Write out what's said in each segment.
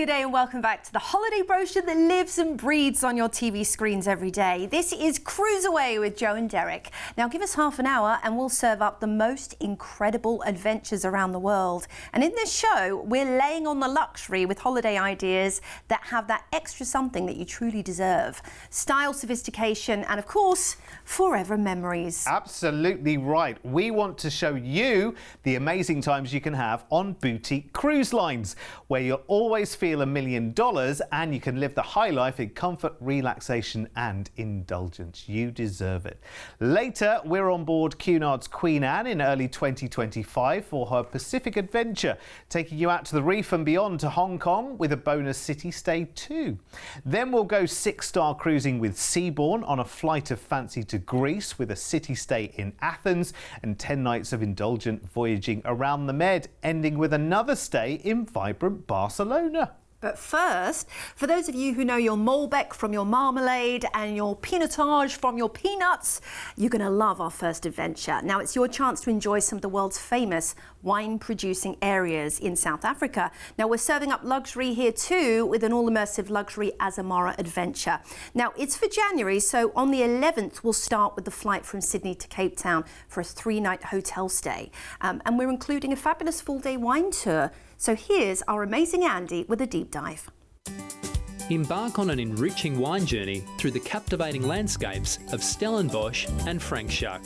Good day and welcome back to the holiday brochure that lives and breathes on your TV screens every day. This is CruiseAway with Joe and Derek. Now give us half an hour and we'll serve up the most incredible adventures around the world. And in this show, we're laying on the luxury with holiday ideas that have that extra something that you truly deserve. Style, sophistication, and of course, forever memories. Absolutely right. We want to show you the amazing times you can have on boutique cruise lines, where you'll always feel $1 million and you can live the high life in comfort, relaxation and indulgence. You deserve it. Later, we're on board Cunard's Queen Anne in early 2025 for her Pacific adventure, taking you out to the reef and beyond to Hong Kong with a bonus city stay too. Then we'll go 6-star cruising with Seabourn on a flight of fancy to Greece with a city stay in Athens and 10 nights of indulgent voyaging around the Med, ending with another stay in vibrant Barcelona. But first, for those of you who know your Malbec from your marmalade and your pinotage from your peanuts, you're going to love our first adventure. Now, it's your chance to enjoy some of the world's famous wine-producing areas in South Africa. Now, we're serving up luxury here too with an all-immersive luxury Azamara adventure. Now, it's for January, so on the 11th, we'll start with the flight from Sydney to Cape Town for a 3-night hotel stay. And we're including a fabulous full-day wine tour. So here's our amazing Andy with a deep dive. Embark on an enriching wine journey through the captivating landscapes of Stellenbosch and Franschhoek.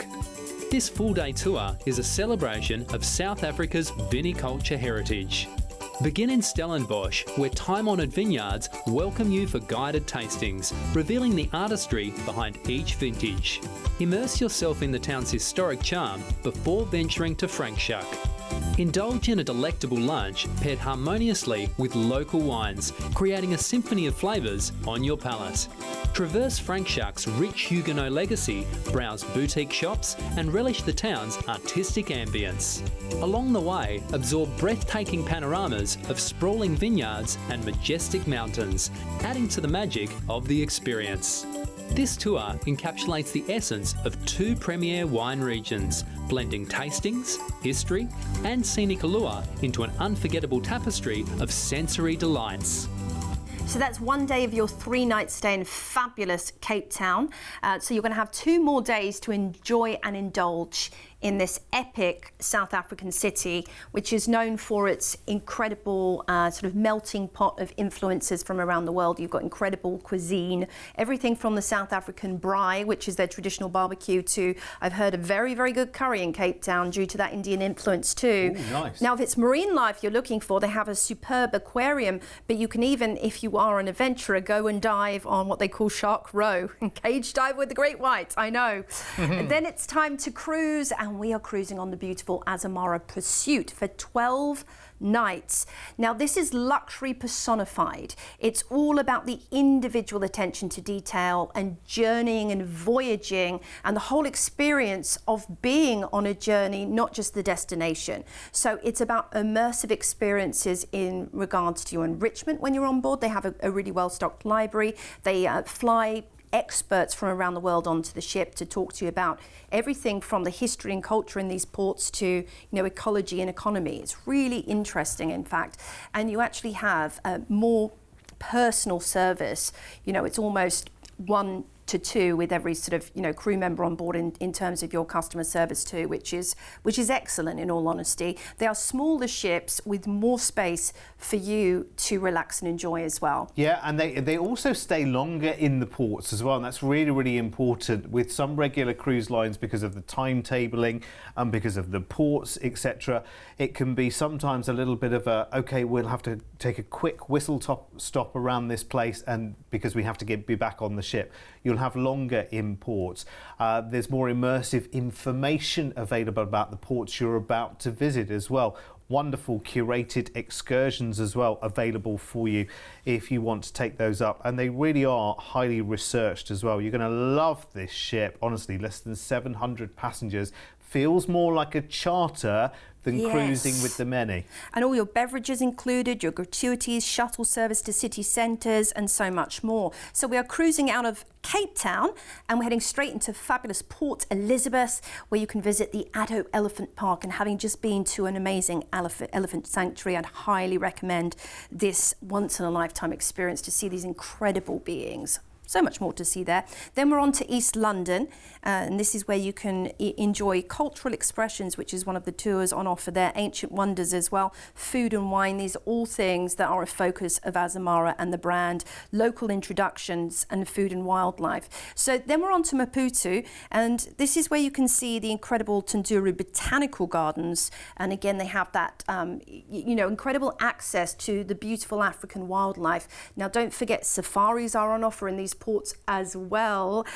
This full-day tour is a celebration of South Africa's viniculture heritage. Begin in Stellenbosch, where time-honoured vineyards welcome you for guided tastings, revealing the artistry behind each vintage. Immerse yourself in the town's historic charm before venturing to Franschhoek. Indulge in a delectable lunch paired harmoniously with local wines, creating a symphony of flavours on your palate. Traverse Franschhoek's rich Huguenot legacy, browse boutique shops and relish the town's artistic ambience. Along the way, absorb breathtaking panoramas of sprawling vineyards and majestic mountains, adding to the magic of the experience. This tour encapsulates the essence of 2 premier wine regions, blending tastings, history and scenic allure into an unforgettable tapestry of sensory delights. So that's one day of your 3-night stay in fabulous Cape Town. So you're going to have 2 more days to enjoy and indulge in this epic South African city, which is known for its incredible sort of melting pot of influences from around the world. You've got incredible cuisine, everything from the South African braai, which is their traditional barbecue, to, I've heard, a very, very good curry in Cape Town due to that Indian influence too. Ooh, nice. Now, if it's marine life you're looking for, they have a superb aquarium, but you can even, if you are an adventurer, go and dive on what they call Shark Row, cage dive with the great white, I know. And then it's time to cruise, and we are cruising on the beautiful Azamara Pursuit for 12 nights. Now, this is luxury personified. It's all about the individual attention to detail and journeying and voyaging and the whole experience of being on a journey, not just the destination. So it's about immersive experiences in regards to your enrichment when you're on board. They have a really well-stocked library. They fly experts from around the world onto the ship to talk to you about everything from the history and culture in these ports to, you know, ecology and economy. It's really interesting, in fact. And you actually have more personal service. You know, it's almost 1 to 2 with every sort of, you know, crew member on board in terms of your customer service too, which is excellent in all honesty. They are smaller ships with more space for you to relax and enjoy as well. Yeah, and they also stay longer in the ports as well, and that's really, really important with some regular cruise lines because of the timetabling and because of the ports, etc. It can be sometimes a little bit of a, okay, we'll have to take a quick whistle stop around this place, and because we have to be back on the ship. You'll have longer in ports. There's more immersive information available about the ports you're about to visit as well. Wonderful curated excursions as well available for you if you want to take those up, and they really are highly researched as well. You're going to love this ship. Honestly, less than 700 passengers, feels more like a charter than Yes. cruising with the many. And all your beverages included, your gratuities, shuttle service to city centres and so much more. So we are cruising out of Cape Town and we're heading straight into fabulous Port Elizabeth, where you can visit the Addo Elephant Park. And having just been to an amazing elephant sanctuary, I'd highly recommend this once-in-a-lifetime experience to see these incredible beings. So much more to see there. Then we're on to East London, and this is where you can enjoy cultural expressions, which is one of the tours on offer there, ancient wonders as well, food and wine. These are all things that are a focus of Azamara and the brand, local introductions and food and wildlife. So then we're on to Maputo, and this is where you can see the incredible Tunduru Botanical Gardens. And again, they have that, incredible access to the beautiful African wildlife. Now, don't forget, safaris are on offer in these ports as well.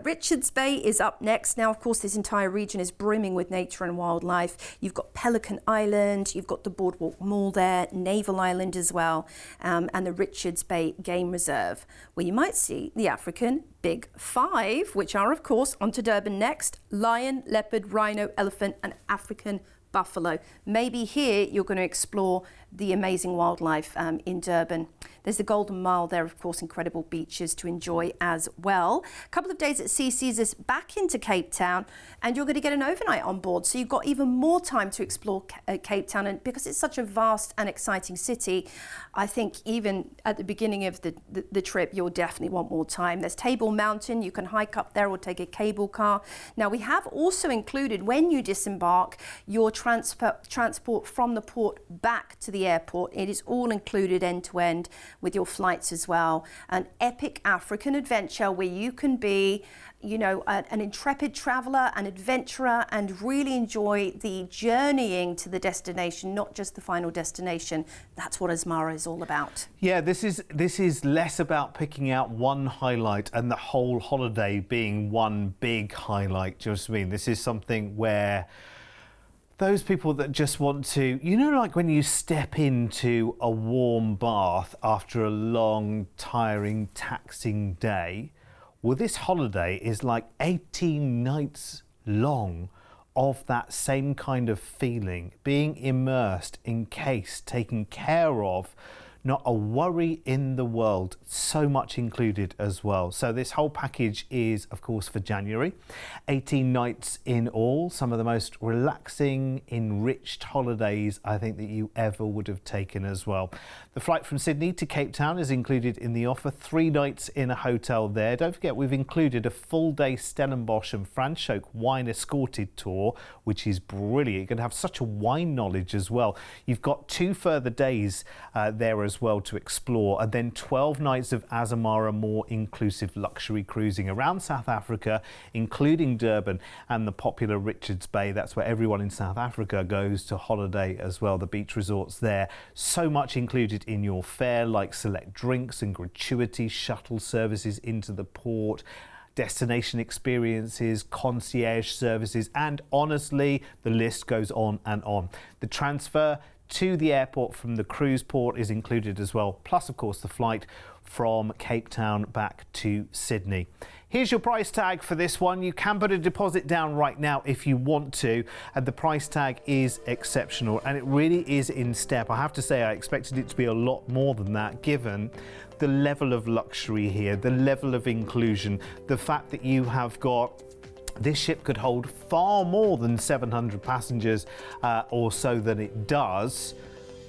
Richards Bay is up next. Now, of course, this entire region is brimming with nature and wildlife. You've got Pelican Island, you've got the Boardwalk Mall there, Naval Island as well, and the Richards Bay Game Reserve, where you might see the African Big Five, which are, of course, onto Durban next: lion, leopard, rhino, elephant, and African buffalo. Maybe here you're going to explore the amazing wildlife in Durban. There's the Golden Mile there, of course, incredible beaches to enjoy as well. A couple of days at Sea Caesars back into Cape Town, and you're going to get an overnight on board. So you've got even more time to explore Cape Town. And because it's such a vast and exciting city, I think even at the beginning of the trip, you'll definitely want more time. There's Table Mountain. You can hike up there or take a cable car. Now, we have also included, when you disembark, your transport from the port back to the airport. It is all included end to end with your flights as well. An epic African adventure where you can be, an intrepid traveller, an adventurer, and really enjoy the journeying to the destination, not just the final destination. That's what Asmara is all about. Yeah, this is less about picking out one highlight and the whole holiday being one big highlight. Do you know what I mean? This is something where those people that just want to, like when you step into a warm bath after a long, tiring, taxing day. Well, this holiday is like 18 nights long of that same kind of feeling, being immersed, encased, taken care of, not a worry in the world, so much included as well. So this whole package is, of course, for January. 18 nights in all, some of the most relaxing, enriched holidays I think that you ever would have taken as well. The flight from Sydney to Cape Town is included in the offer, 3 nights in a hotel there. Don't forget, we've included a full-day Stellenbosch and Franschhoek wine escorted tour, which is brilliant. You're going to have such a wine knowledge as well. You've got 2 further days there as well to explore, and then 12 nights of Azamara more inclusive luxury cruising around South Africa, including Durban and the popular Richards Bay. That's where everyone in South Africa goes to holiday as well, the beach resorts there. So much included in your fare, like select drinks and gratuity, shuttle services into the port, destination experiences, concierge services, and honestly, the list goes on and on. The transfer to the airport from the cruise port is included as well, plus of course the flight from Cape Town back to Sydney. Here's your price tag for this one. You can put a deposit down right now if you want to, and the price tag is exceptional, and it really is in step. I have to say, I expected it to be a lot more than that, given the level of luxury here, the level of inclusion, the fact that you have got this ship could hold far more than 700 passengers or so than it does.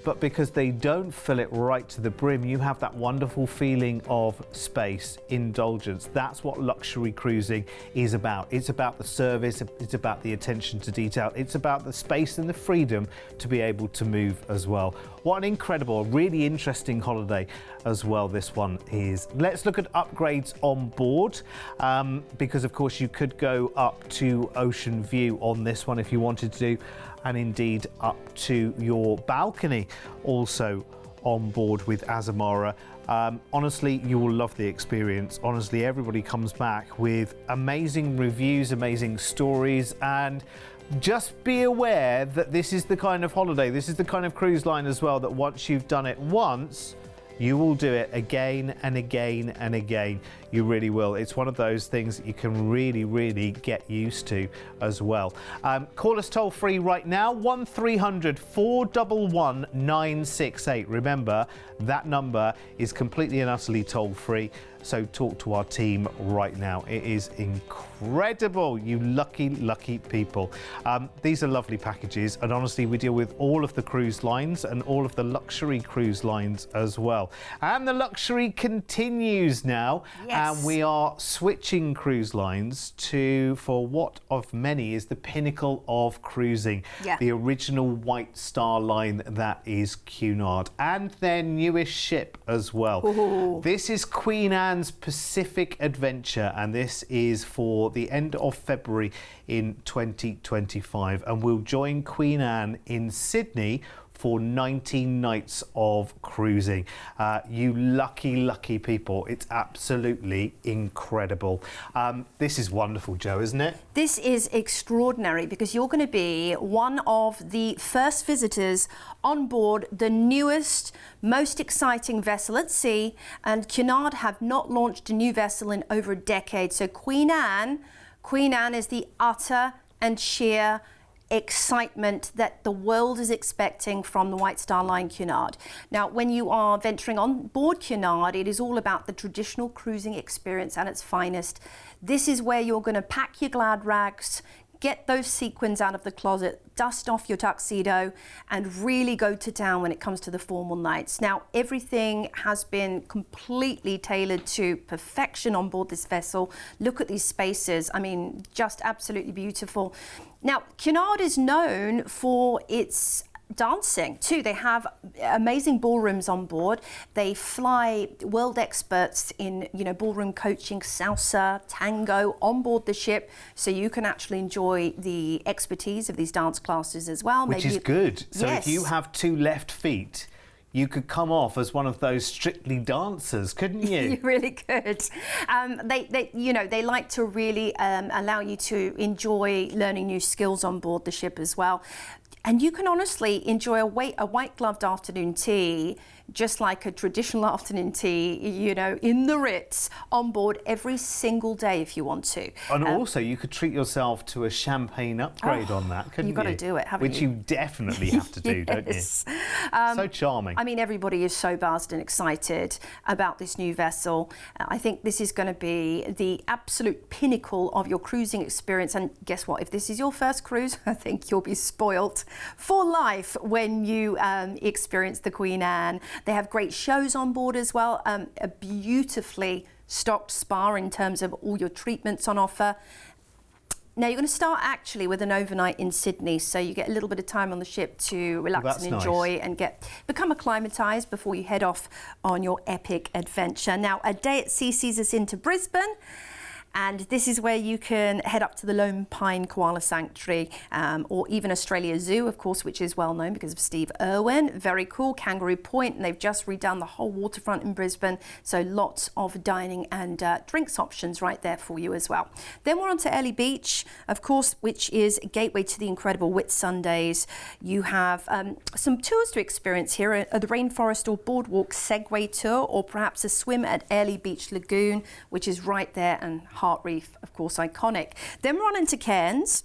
But because they don't fill it right to the brim, you have that wonderful feeling of space, indulgence. That's what luxury cruising is about. It's about the service, it's about the attention to detail, it's about the space and the freedom to be able to move as well. What an incredible, really interesting holiday as well this one is. Let's look at upgrades on board, because of course you could go up to ocean view on this one if you wanted to, and indeed up to your balcony also on board with Azamara. Honestly, you will love the experience. Honestly, everybody comes back with amazing reviews, amazing stories, and just be aware that this is the kind of holiday, this is the kind of cruise line as well, that once you've done it once, you will do it again and again and again. You really will. It's one of those things that you can really get used to as well. Call us toll free right now, 1300 411 968. Remember, that number is completely and utterly toll free. So talk to our team right now. It is incredible, you lucky people. These are lovely packages, and honestly, we deal with all of the cruise lines and all of the luxury cruise lines as well. And the luxury continues now. Yes. And we are switching cruise lines for what of many is the pinnacle of cruising. Yeah. The original White Star Line, that is Cunard, and their newest ship as well. Ooh. This is Queen Anne's Pacific Adventure, and this is for the end of February in 2025, and we'll join Queen Anne in Sydney for 19 nights of cruising. You lucky people. It's absolutely incredible. This is wonderful, Joe, isn't it? This is extraordinary because you're going to be one of the first visitors on board the newest, most exciting vessel at sea, and Cunard have not launched a new vessel in over a decade. So Queen Anne is the utter and sheer excitement that the world is expecting from the White Star Line Cunard. Now, when you are venturing on board Cunard, it is all about the traditional cruising experience at its finest. This is where you're going to pack your glad rags, get those sequins out of the closet, dust off your tuxedo, and really go to town when it comes to the formal nights. Now, everything has been completely tailored to perfection on board this vessel. Look at these spaces. I mean, just absolutely beautiful. Now, Cunard is known for its dancing too. They have amazing ballrooms on board. They fly world experts in, ballroom coaching, salsa, tango on board the ship, so you can actually enjoy the expertise of these dance classes as well. Which is good. So yes. If you have two left feet, you could come off as one of those Strictly dancers, couldn't you? You really could. They like to really allow you to enjoy learning new skills on board the ship as well. And you can honestly enjoy a white-gloved afternoon tea, just like a traditional afternoon tea, in the Ritz, on board every single day if you want to. And also, you could treat yourself to a champagne upgrade on that, couldn't you? You've got to do it, haven't you? Which you definitely have to do, don't you? Yes. So charming. I mean, everybody is so buzzed and excited about this new vessel. I think this is going to be the absolute pinnacle of your cruising experience. And guess what? If this is your first cruise, I think you'll be spoilt for life when you experience the Queen Anne. They have great shows on board as well, a beautifully stocked spa in terms of all your treatments on offer. Now, you're going to start actually with an overnight in Sydney, so you get a little bit of time on the ship to relax and enjoy and become acclimatised before you head off on your epic adventure. Now, a day at sea sees us into Brisbane. And this is where you can head up to the Lone Pine Koala Sanctuary, or even Australia Zoo, of course, which is well known because of Steve Irwin. Very cool. Kangaroo Point, and they've just redone the whole waterfront in Brisbane, so lots of dining and drinks options right there for you as well. Then we're on to Airlie Beach, of course, which is a gateway to the incredible Whitsundays. You have some tours to experience here, the Rainforest or Boardwalk Segway Tour, or perhaps a swim at Airlie Beach Lagoon, which is right there, and Heart Reef, of course, iconic. Then we're on into Cairns.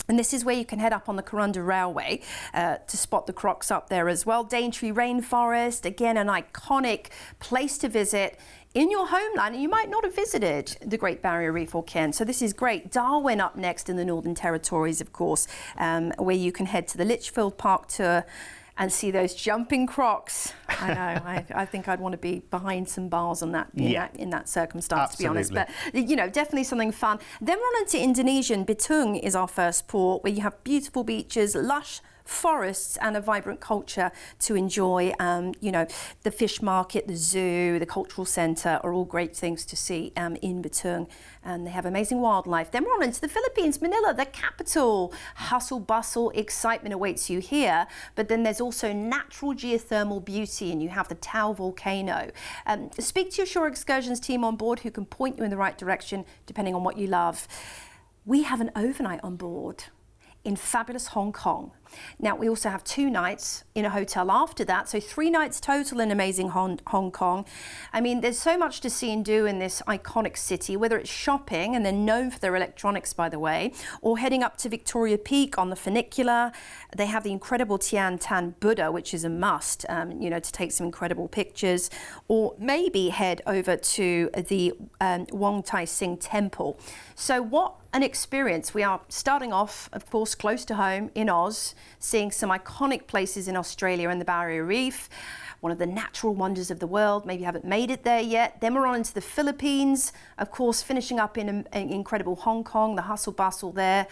And this is where you can head up on the Corunda Railway to spot the crocs up there as well. Daintree Rainforest, again, an iconic place to visit in your homeland, and you might not have visited the Great Barrier Reef or Cairns, so this is great. Darwin up next in the Northern Territories, of course, where you can head to the Litchfield Park Tour and see those jumping crocs. I know, I think I'd want to be behind some bars on that, in that circumstance, Absolutely. to be honest. But, definitely something fun. Then we're on into Indonesia, and Bitung is our first port, where you have beautiful beaches, lush forests, and a vibrant culture to enjoy. The fish market, the zoo, the cultural centre are all great things to see in Bitung, and they have amazing wildlife. Then we're on into the Philippines, Manila, the capital. Hustle, bustle, excitement awaits you here, but then there's also natural geothermal beauty, and you have the Tao volcano. Speak to your shore excursions team on board, who can point you in the right direction depending on what you love. We have an overnight on board in fabulous Hong Kong. Now, we also have 2 nights in a hotel after that, so 3 nights total in amazing Hong Kong. I mean, there's so much to see and do in this iconic city, whether it's shopping, and they're known for their electronics, by the way, or heading up to Victoria Peak on the funicular. They have the incredible Tian Tan Buddha, which is a must, you know, to take some incredible pictures, or maybe head over to the Wong Tai Sing Temple. So what an experience. We are starting off, of course, close to home in Oz, seeing some iconic places in Australia and the Barrier Reef, one of the natural wonders of the world. Maybe you haven't made it there yet. Then we're on into the Philippines, of course, finishing up in an incredible Hong Kong, the hustle bustle there.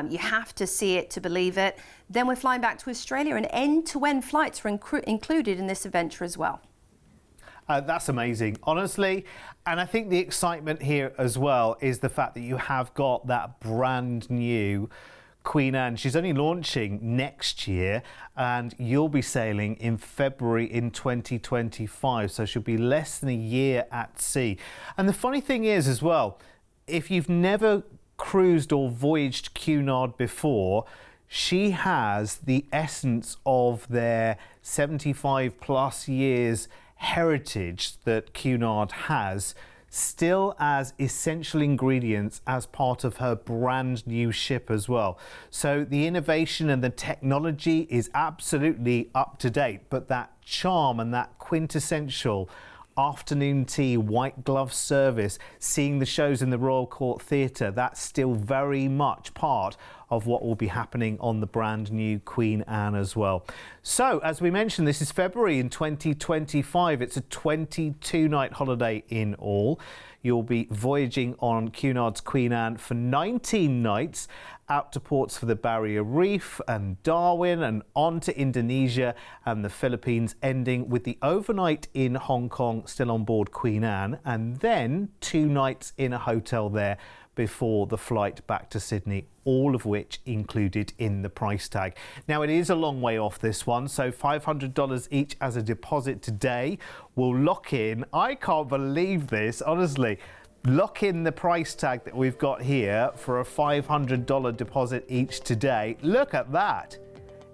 You have to see it to believe it. Then we're flying back to Australia, and end-to-end flights are included in this adventure as well. That's amazing, honestly. And I think the excitement here as well is the fact that you have got that brand new Queen Anne. She's only launching next year, and you'll be sailing in February in 2025. So she'll be less than a year at sea. And the funny thing is as well, if you've never cruised or voyaged Cunard before, she has the essence of their 75 plus years heritage that Cunard has still as essential ingredients as part of her brand new ship as well. So the innovation and the technology is absolutely up to date, but that charm and that quintessential afternoon tea, white glove service, seeing the shows in the Royal Court Theatre, that's still very much part of what will be happening on the brand new Queen Anne as well. So, as we mentioned, this is February in 2025. It's a 22-night holiday in all. You'll be voyaging on Cunard's Queen Anne for 19 nights, out to ports for the Barrier Reef and Darwin, and on to Indonesia and the Philippines, ending with the overnight in Hong Kong, still on board Queen Anne, and then 2 nights in a hotel there before the flight back to Sydney, all of which included in the price tag. Now, it is a long way off this one, so $500 each as a deposit today will lock in. I can't believe this, honestly. Lock in the price tag that we've got here for a $500 deposit each today. Look at that.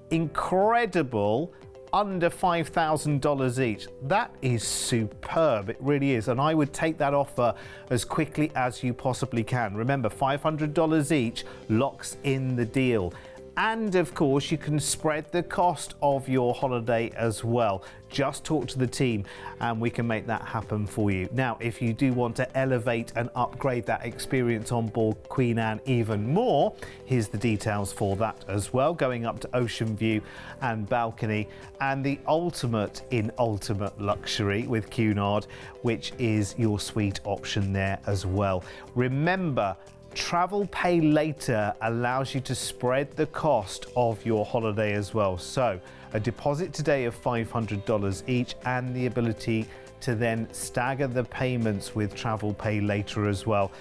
Incredible. Under $5,000 each. That is superb, it really is, and I would take that offer as quickly as you possibly can. Remember, $500 each locks in the deal. And of course, you can spread the cost of your holiday as well. Just talk to the team and we can make that happen for you. Now, if you do want to elevate and upgrade that experience on board Queen Anne even more, here's the details for that as well. Going up to ocean view and balcony, and the ultimate in ultimate luxury with Cunard, which is your suite option there as well. Remember, Travel Pay Later allows you to spread the cost of your holiday as well. So a deposit today of $500 each, and the ability to then stagger the payments with Travel Pay Later as well,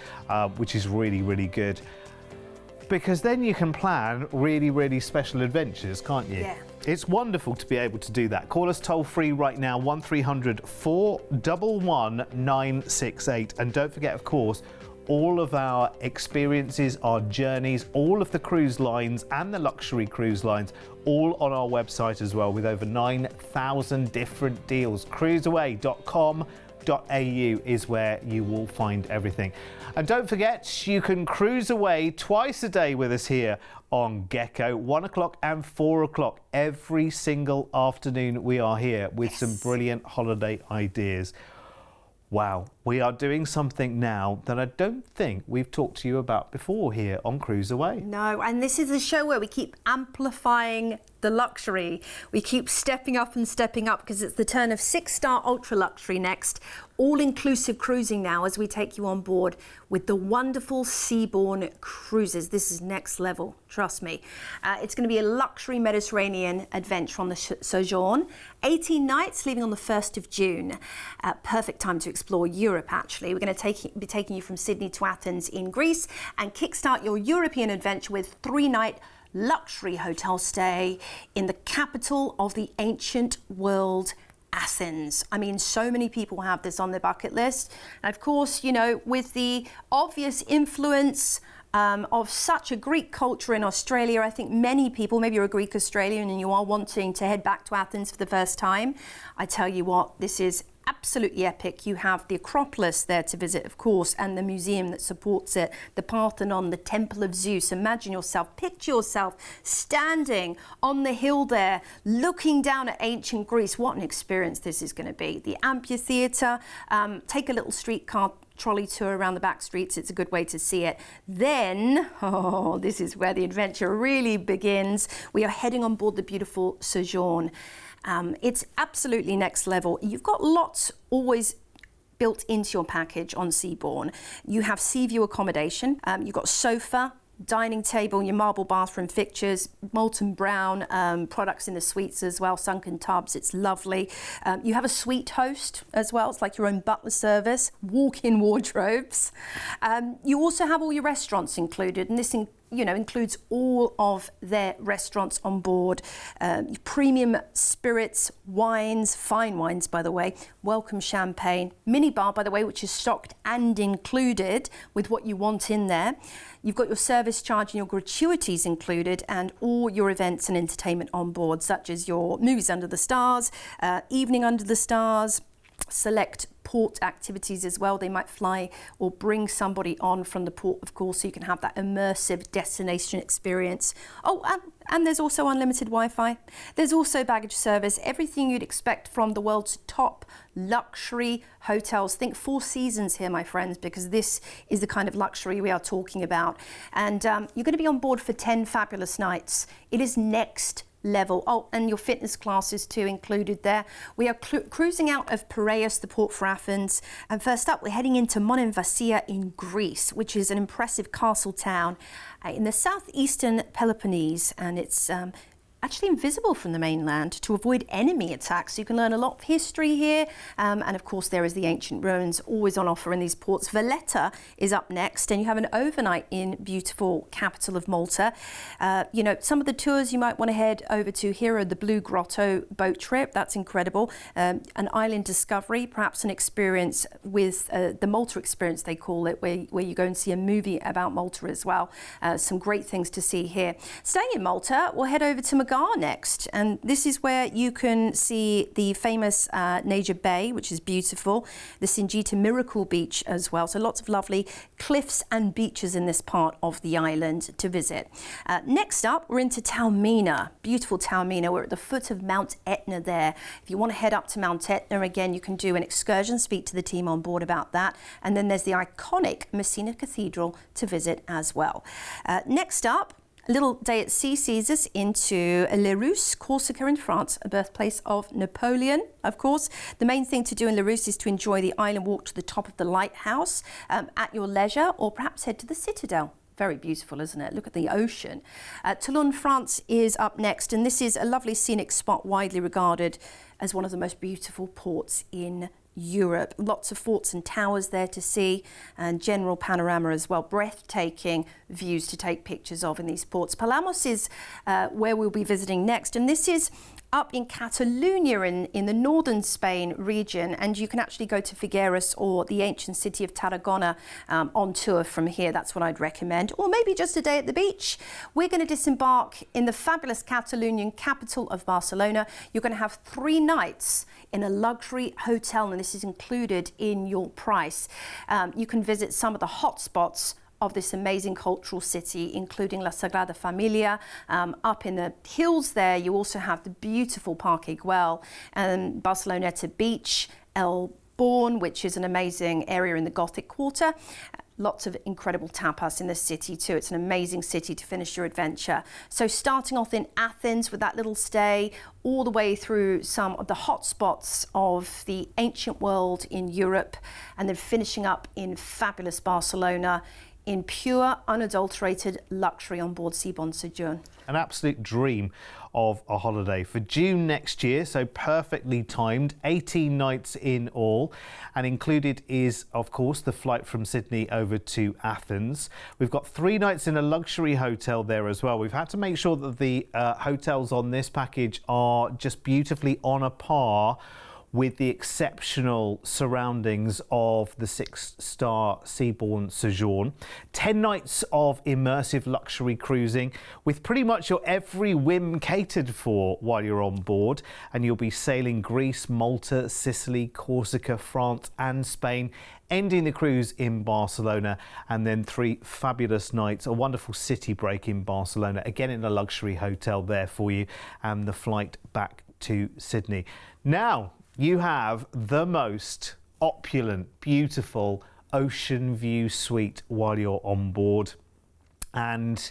which is really, really good. Because then you can plan really, really special adventures, can't you? Yeah. It's wonderful to be able to do that. Call us toll free right now, 1300 411 968. And don't forget, of course, all of our experiences, our journeys, all of the cruise lines and the luxury cruise lines, all on our website as well, with over 9,000 different deals. CruiseAway.com.au is where you will find everything. And don't forget, you can cruise away twice a day with us here on Gecko, 1 o'clock and 4 o'clock. Every single afternoon we are here with some brilliant holiday ideas. Wow, we are doing something now that I don't think we've talked to you about before here on CruiseAway. No, and this is a show where we keep amplifying the luxury. We keep stepping up and stepping up, because it's the turn of 6-star ultra luxury next. All-inclusive cruising now as we take you on board with the wonderful Seabourn Cruises. This is next level, trust me. It's going to be a luxury Mediterranean adventure on the Sojourn. 18 nights leaving on the 1st of June. Perfect time to explore Europe, actually. We're going to be taking you from Sydney to Athens in Greece and kickstart your European adventure with 3-night luxury hotel stay in the capital of the ancient world, Athens. I mean, so many people have this on their bucket list. And of course, you know, with the obvious influence of such a Greek culture in Australia. I think many people, maybe you're a Greek Australian and you are wanting to head back to Athens for the first time. I tell you what, this is absolutely epic. You have the Acropolis there to visit, of course, and the museum that supports it, the Parthenon, the Temple of Zeus. Imagine yourself, picture yourself standing on the hill there, looking down at ancient Greece. What an experience this is going to be. The amphitheatre, take a little streetcar trolley tour around the back streets. It's a good way to see it. Then, this is where the adventure really begins. We are heading on board the beautiful Sojourn. It's absolutely next level. You've got lots always built into your package on Seabourn. You have sea view accommodation. You've got sofa, dining table, your marble bathroom fixtures, molten brown products in the suites as well, sunken tubs. It's lovely. You have a suite host as well. It's like your own butler service, walk-in wardrobes. You also have all your restaurants included, and this includes all of their restaurants on board. Premium spirits, wines, fine wines, by the way, welcome champagne, mini bar, by the way, which is stocked and included with what you want in there. You've got your service charge and your gratuities included, and all your events and entertainment on board, such as your movies under the stars, evening under the stars, select port activities as well. They might fly or bring somebody on from the port, of course, so you can have that immersive destination experience. Oh, and there's also unlimited Wi-Fi. There's also baggage service, everything you'd expect from the world's top luxury hotels. Think Four Seasons here, my friends, because this is the kind of luxury we are talking about. And you're going to be on board for 10 fabulous nights. It is next level. Oh, and your fitness classes too included there. We are cruising out of Piraeus, the port for Athens, and first up we're heading into Monemvasia in Greece, which is an impressive castle town in the southeastern Peloponnese, and it's actually invisible from the mainland to avoid enemy attacks. So you can learn a lot of history here, and of course there is the ancient ruins always on offer in these ports. Valletta is up next, and you have an overnight in beautiful capital of Malta. Some of the tours you might want to head over to here are the Blue Grotto boat trip. That's incredible. An island discovery, perhaps an experience with the Malta experience, they call it, where you go and see a movie about Malta as well. Some great things to see here. Staying in Malta, we'll head over to Megar next, and this is where you can see the famous Naja Bay, which is beautiful, the Singita Miracle Beach as well. So lots of lovely cliffs and beaches in this part of the island to visit. Next up, we're into Taormina, beautiful Taormina. We're at the foot of Mount Etna there. If you want to head up to Mount Etna, again, you can do an excursion, speak to the team on board about that. And then there's the iconic Messina Cathedral to visit as well. Next up, a little day at sea sees us into Les Rousses, Corsica in France, a birthplace of Napoleon, of course. The main thing to do in Les Rousses is to enjoy the island walk to the top of the lighthouse at your leisure, or perhaps head to the Citadel. Very beautiful, isn't it? Look at the ocean. Toulon, France is up next, and this is a lovely scenic spot widely regarded as one of the most beautiful ports in Europe. Lots of forts and towers there to see, and general panorama as well. Breathtaking views to take pictures of in these ports. Palamos is where we'll be visiting next, and this is up in Catalonia in the northern Spain region, and you can actually go to Figueres or the ancient city of Tarragona on tour from here. That's what I'd recommend, or maybe just a day at the beach. We're going to disembark in the fabulous Catalonian capital of Barcelona. You're going to have 3 nights in a luxury hotel, and this is included in your price. You can visit some of the hot spots of this amazing cultural city, including La Sagrada Familia. Up in the hills there, you also have the beautiful Parque Güell and Barceloneta Beach, El Born, which is an amazing area in the Gothic Quarter. Lots of incredible tapas in the city too. It's an amazing city to finish your adventure. So starting off in Athens with that little stay, all the way through some of the hot spots of the ancient world in Europe, and then finishing up in fabulous Barcelona, in pure, unadulterated luxury on board Seabourn Sojourn. An absolute dream of a holiday for June next year, so perfectly timed, 18 nights in all, and included is, of course, the flight from Sydney over to Athens. We've got 3 nights in a luxury hotel there as well. We've had to make sure that the hotels on this package are just beautifully on a par with the exceptional surroundings of the 6-star Seabourn Sojourn. 10 nights of immersive luxury cruising with pretty much your every whim catered for while you're on board, and you'll be sailing Greece, Malta, Sicily, Corsica, France and Spain, ending the cruise in Barcelona, and then 3 fabulous nights, a wonderful city break in Barcelona, again in a luxury hotel there for you, and the flight back to Sydney. Now you have the most opulent, beautiful ocean view suite while you're on board, and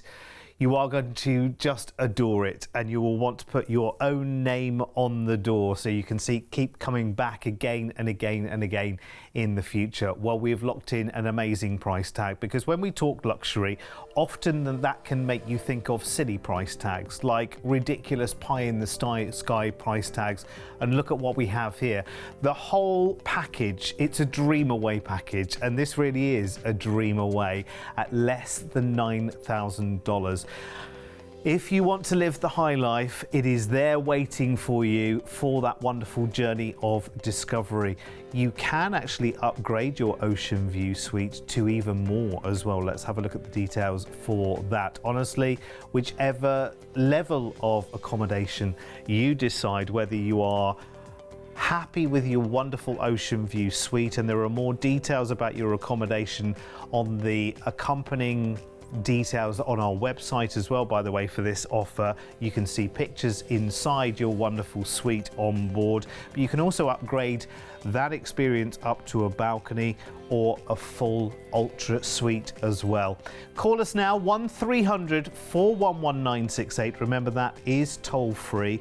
you are going to just adore it, and you will want to put your own name on the door so you can keep coming back again and again and again in the future. Well, we've locked in an amazing price tag, because when we talk luxury, often that can make you think of silly price tags, like ridiculous pie in the sky price tags. And look at what we have here. The whole package, it's a dream away package, and this really is a dream away at less than $9,000. If you want to live the high life, it is there waiting for you for that wonderful journey of discovery. You can actually upgrade your ocean view suite to even more as well. Let's have a look at the details for that. Honestly, whichever level of accommodation you decide, whether you are happy with your wonderful ocean view suite, and there are more details about your accommodation on the accompanying details on our website as well, by the way, for this offer. You can see pictures inside your wonderful suite on board, but you can also upgrade that experience up to a balcony or a full ultra suite as well. Call us now, 1300 411 968. Remember, that is toll free.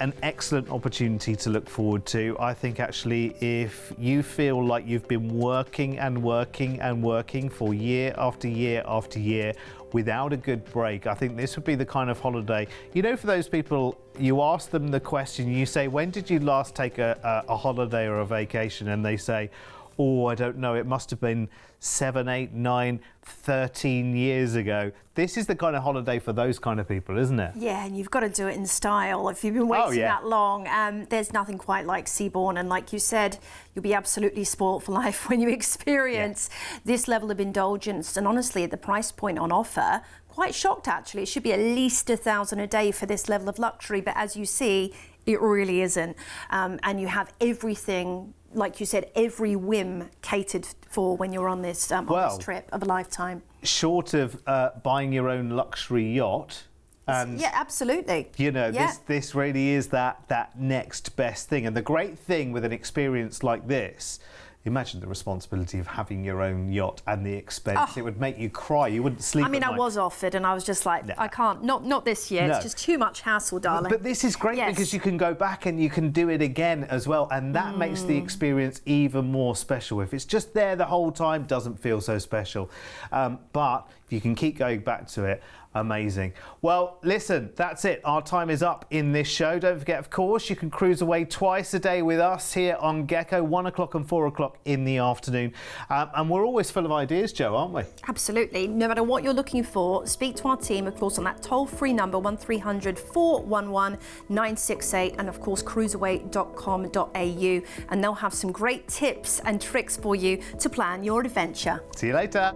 An excellent opportunity to look forward to. I think actually, if you feel like you've been working and working and working for year after year after year without a good break, I think this would be the kind of holiday, you know, for those people, you ask them the question, you say, when did you last take a holiday or a vacation? And they say, oh, I don't know, it must have been 7, 8, 9, 13 years ago. This is the kind of holiday for those kind of people, isn't it? Yeah, and you've got to do it in style. If you've been waiting that long, there's nothing quite like Seabourn. And like you said, you'll be absolutely spoilt for life when you experience this level of indulgence. And honestly, at the price point on offer, quite shocked actually. It should be at least $1,000 a day for this level of luxury. But as you see, it really isn't. And you have everything, like you said, every whim catered for when you're on this trip of a lifetime. Short of buying your own luxury yacht. And yeah, absolutely. You know, this really is that next best thing. And the great thing with an experience like this, imagine the responsibility of having your own yacht and the expense. Oh. It would make you cry. You wouldn't sleep. I mean, I was offered and I was just like, I can't. Not this year. No. It's just too much hassle, darling. But this is great because you can go back and you can do it again as well. And that makes the experience even more special. If it's just there the whole time, doesn't feel so special. But if you can keep going back to it, amazing. Well, listen, that's it. Our time is up in this show. Don't forget, of course, you can cruise away twice a day with us here on Gecko, 1 o'clock and 4 o'clock in the afternoon. And we're always full of ideas, Jo, aren't we? Absolutely. No matter what you're looking for, speak to our team, of course, on that toll-free number, 1300 411 968, and of course, cruiseaway.com.au. And they'll have some great tips and tricks for you to plan your adventure. See you later.